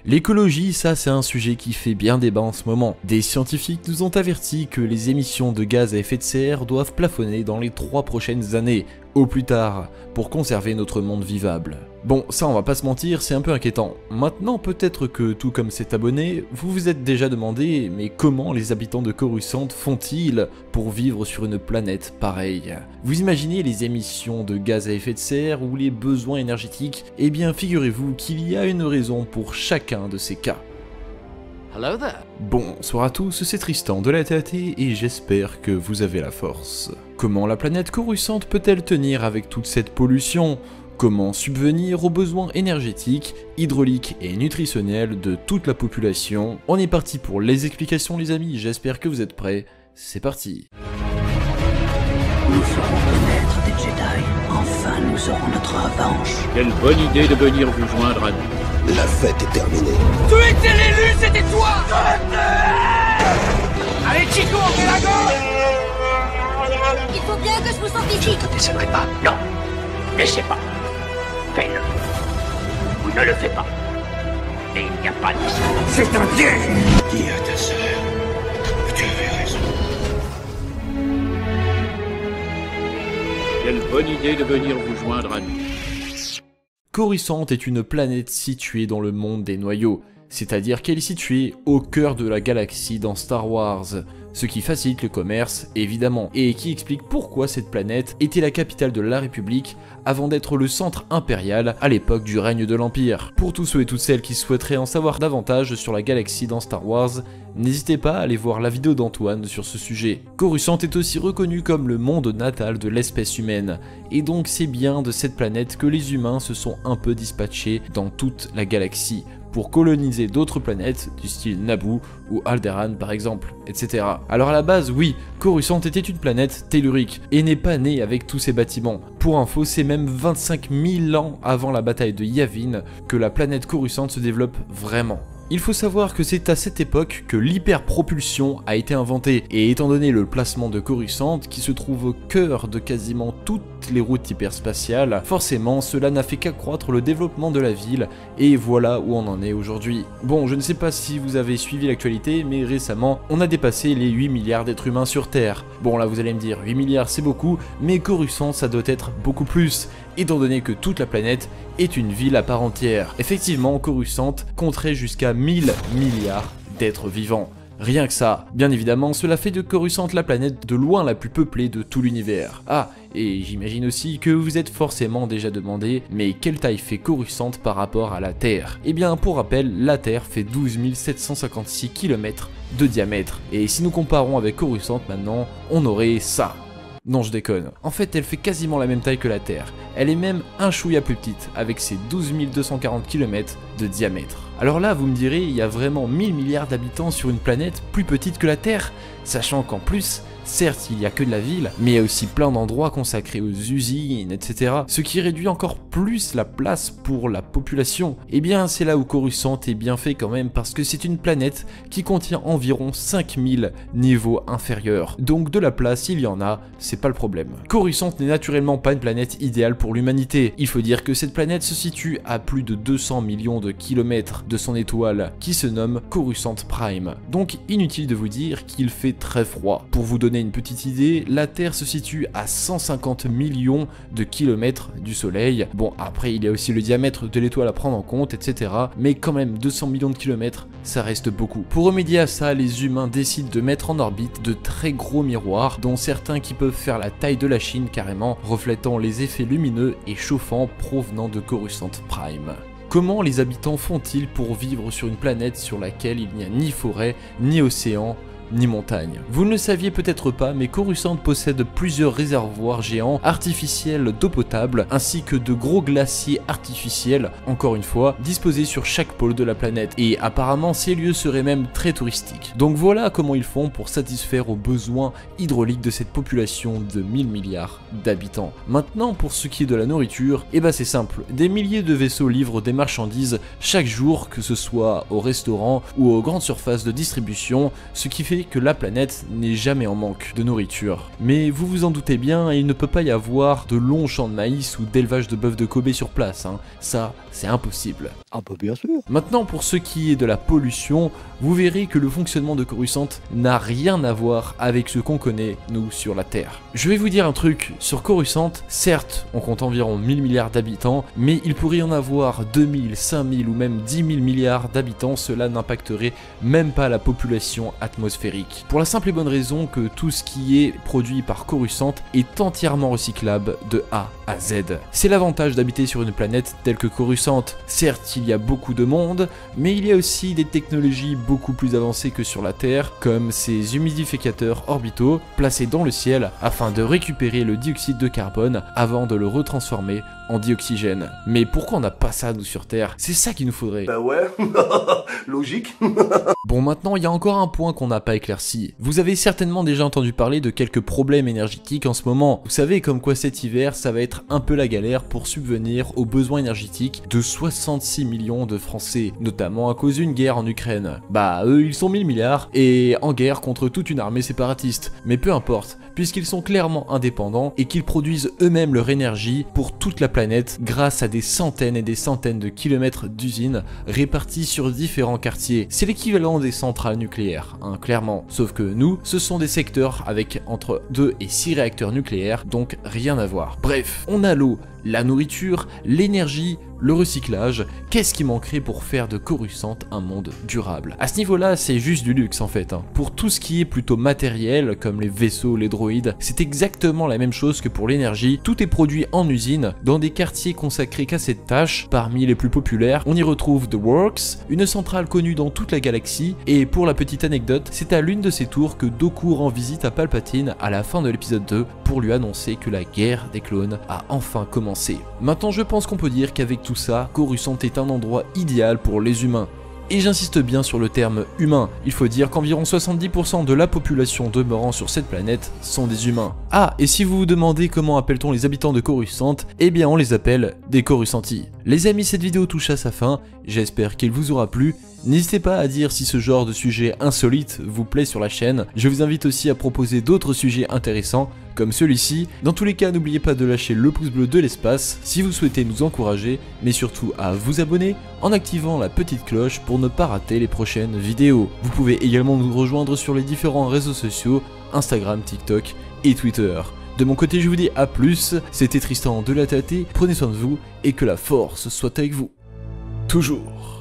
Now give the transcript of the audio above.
L'écologie, ça c'est un sujet qui fait bien débat en ce moment. Des scientifiques nous ont averti que les émissions de gaz à effet de serre doivent plafonner dans les 3 prochaines années, au plus tard, pour conserver notre monde vivable. Bon, ça on va pas se mentir, c'est un peu inquiétant. Maintenant peut-être que, tout comme cet abonné, vous vous êtes déjà demandé, mais comment les habitants de Coruscant font-ils pour vivre sur une planète pareille? Vous imaginez les émissions de gaz à effet de serre ou les besoins énergétiques? Eh bien figurez-vous qu'il y a une raison pour chacun de ces cas. Hello there. Bonsoir à tous, c'est Tristan de la TAT et j'espère que vous avez la force. Comment la planète Coruscant peut-elle tenir avec toute cette pollution? Comment subvenir aux besoins énergétiques, hydrauliques et nutritionnels de toute la population? On est parti pour les explications les amis, j'espère que vous êtes prêts, c'est parti. Nous ferons connaître des Jedi. Enfin, nous aurons notre revanche. Quelle bonne idée de venir vous joindre à nous. La fête est terminée. Tu étais l'élu, c'était toi. Allez Chico, on fait la gauche. Il faut bien que je vous sorte Je d'ici. ne te décevrai pas. Non. Laissez pas. Fais-le. Ou ne le fais pas. Et il n'y a pas de C'est un piège. Dis à ta sœur que tu avais raison. Quelle bonne idée de venir vous joindre à nous. Coruscant est une planète située dans le monde des noyaux, c'est-à-dire qu'elle est située au cœur de la galaxie dans Star Wars, ce qui facilite le commerce évidemment, et qui explique pourquoi cette planète était la capitale de la République avant d'être le centre impérial à l'époque du règne de l'Empire. Pour tous ceux et toutes celles qui souhaiteraient en savoir davantage sur la galaxie dans Star Wars, n'hésitez pas à aller voir la vidéo d'Antoine sur ce sujet. Coruscant est aussi reconnu comme le monde natal de l'espèce humaine, et donc c'est bien de cette planète que les humains se sont un peu dispatchés dans toute la galaxie, pour coloniser d'autres planètes du style Naboo ou Alderaan par exemple, etc. Alors à la base, oui, Coruscant était une planète tellurique et n'est pas née avec tous ses bâtiments. Pour info, c'est même 25 000 ans avant la bataille de Yavin que la planète Coruscant se développe vraiment. Il faut savoir que c'est à cette époque que l'hyperpropulsion a été inventée, et étant donné le placement de Coruscant qui se trouve au cœur de quasiment toutes les routes hyperspatiales, forcément cela n'a fait qu'accroître le développement de la ville, et voilà où on en est aujourd'hui. Bon, je ne sais pas si vous avez suivi l'actualité, mais récemment on a dépassé les 8 milliards d'êtres humains sur Terre. Bon là vous allez me dire 8 milliards c'est beaucoup, mais Coruscant ça doit être beaucoup plus, étant donné que toute la planète est une ville à part entière. Effectivement, Coruscant compterait jusqu'à 1000 milliards d'êtres vivants. Rien que ça. Bien évidemment, cela fait de Coruscant la planète de loin la plus peuplée de tout l'univers. Ah, et j'imagine aussi que vous êtes forcément déjà demandé, mais quelle taille fait Coruscant par rapport à la Terre? Eh bien, pour rappel, la Terre fait 12 756 km de diamètre. Et si nous comparons avec Coruscant maintenant, on aurait ça. Non, je déconne. En fait, elle fait quasiment la même taille que la Terre. Elle est même un chouïa plus petite, avec ses 12 240 km de diamètre. Alors là, vous me direz, il y a vraiment 1000 milliards d'habitants sur une planète plus petite que la Terre, sachant qu'en plus, certes, il n'y a que de la ville, mais il y a aussi plein d'endroits consacrés aux usines, etc. Ce qui réduit encore plus la place pour la population. Et bien, c'est là où Coruscant est bien fait quand même, parce que c'est une planète qui contient environ 5000 niveaux inférieurs. Donc de la place, il y en a, c'est pas le problème. Coruscant n'est naturellement pas une planète idéale pour l'humanité. Il faut dire que cette planète se situe à plus de 200 millions de kilomètres de son étoile, qui se nomme Coruscant Prime. Donc inutile de vous dire qu'il fait très froid. Pour vous donner une petite idée, la Terre se situe à 150 millions de kilomètres du Soleil. Bon, après il y a aussi le diamètre de l'étoile à prendre en compte, etc. Mais quand même 200 millions de kilomètres, ça reste beaucoup. Pour remédier à ça, les humains décident de mettre en orbite de très gros miroirs, dont certains qui peuvent faire la taille de la Chine carrément, reflétant les effets lumineux et chauffants provenant de Coruscant Prime. Comment les habitants font-ils pour vivre sur une planète sur laquelle il n'y a ni forêt, ni océan, ni montagne? Vous ne le saviez peut-être pas, mais Coruscant possède plusieurs réservoirs géants artificiels d'eau potable, ainsi que de gros glaciers artificiels, encore une fois, disposés sur chaque pôle de la planète, et apparemment ces lieux seraient même très touristiques. Donc voilà comment ils font pour satisfaire aux besoins hydrauliques de cette population de 1000 milliards d'habitants. Maintenant, pour ce qui est de la nourriture, eh ben c'est simple, des milliers de vaisseaux livrent des marchandises chaque jour, que ce soit au restaurant ou aux grandes surfaces de distribution, ce qui fait que la planète n'est jamais en manque de nourriture. Mais vous vous en doutez bien, il ne peut pas y avoir de longs champs de maïs ou d'élevage de bœufs de Kobe sur place, hein. Ça, c'est impossible. Ah bah bien sûr. Maintenant, pour ce qui est de la pollution, vous verrez que le fonctionnement de Coruscant n'a rien à voir avec ce qu'on connaît, nous, sur la Terre. Je vais vous dire un truc, sur Coruscant, certes, on compte environ 1000 milliards d'habitants, mais il pourrait y en avoir 2000, 5000 ou même 10 000 milliards d'habitants, cela n'impacterait même pas la population atmosphérique. Pour la simple et bonne raison que tout ce qui est produit par Coruscant est entièrement recyclable de A à Z. C'est l'avantage d'habiter sur une planète telle que Coruscant. Certes, il y a beaucoup de monde, mais il y a aussi des technologies beaucoup plus avancées que sur la Terre, comme ces humidificateurs orbitaux placés dans le ciel afin de récupérer le dioxyde de carbone avant de le retransformer en dioxygène. Mais pourquoi on n'a pas ça nous sur Terre? C'est ça qu'il nous faudrait. Bah ouais, logique. Bon, maintenant il y a encore un point qu'on n'a pas éclairci. Vous avez certainement déjà entendu parler de quelques problèmes énergétiques en ce moment. Vous savez comme quoi cet hiver ça va être un peu la galère pour subvenir aux besoins énergétiques de 66 millions de Français, notamment à cause d'une guerre en Ukraine. Bah eux ils sont 1000 milliards et en guerre contre toute une armée séparatiste. Mais peu importe, puisqu'ils sont clairement indépendants et qu'ils produisent eux-mêmes leur énergie pour toute la planète grâce à des centaines et des centaines de kilomètres d'usines réparties sur différents quartiers. C'est l'équivalent des centrales nucléaires, hein, clairement. Sauf que nous, ce sont des secteurs avec entre 2 et 6 réacteurs nucléaires, donc rien à voir. Bref, on a l'eau, la nourriture, l'énergie, le recyclage, qu'est-ce qui manquerait pour faire de Coruscant un monde durable? À ce niveau-là, c'est juste du luxe en fait. Pour tout ce qui est plutôt matériel, comme les vaisseaux, les droïdes, c'est exactement la même chose que pour l'énergie. Tout est produit en usine, dans des quartiers consacrés qu'à cette tâche. Parmi les plus populaires, on y retrouve The Works, une centrale connue dans toute la galaxie, et pour la petite anecdote, c'est à l'une de ces tours que Dooku rend visite à Palpatine à la fin de l'épisode 2 pour lui annoncer que la guerre des clones a enfin commencé. Maintenant, je pense qu'on peut dire qu'avec tout ça, Coruscant est un endroit idéal pour les humains. Et j'insiste bien sur le terme humain, il faut dire qu'environ 70% de la population demeurant sur cette planète sont des humains. Ah, et si vous vous demandez comment appelle-t-on les habitants de Coruscant, eh bien on les appelle des Coruscanti. Les amis, cette vidéo touche à sa fin, j'espère qu'elle vous aura plu. N'hésitez pas à dire si ce genre de sujet insolite vous plaît sur la chaîne, je vous invite aussi à proposer d'autres sujets intéressants, comme celui-ci. Dans tous les cas, n'oubliez pas de lâcher le pouce bleu de l'espace si vous souhaitez nous encourager, mais surtout à vous abonner en activant la petite cloche pour ne pas rater les prochaines vidéos. Vous pouvez également nous rejoindre sur les différents réseaux sociaux, Instagram, TikTok et Twitter. De mon côté, je vous dis à plus, c'était Tristan de la Tate, prenez soin de vous et que la force soit avec vous. Toujours.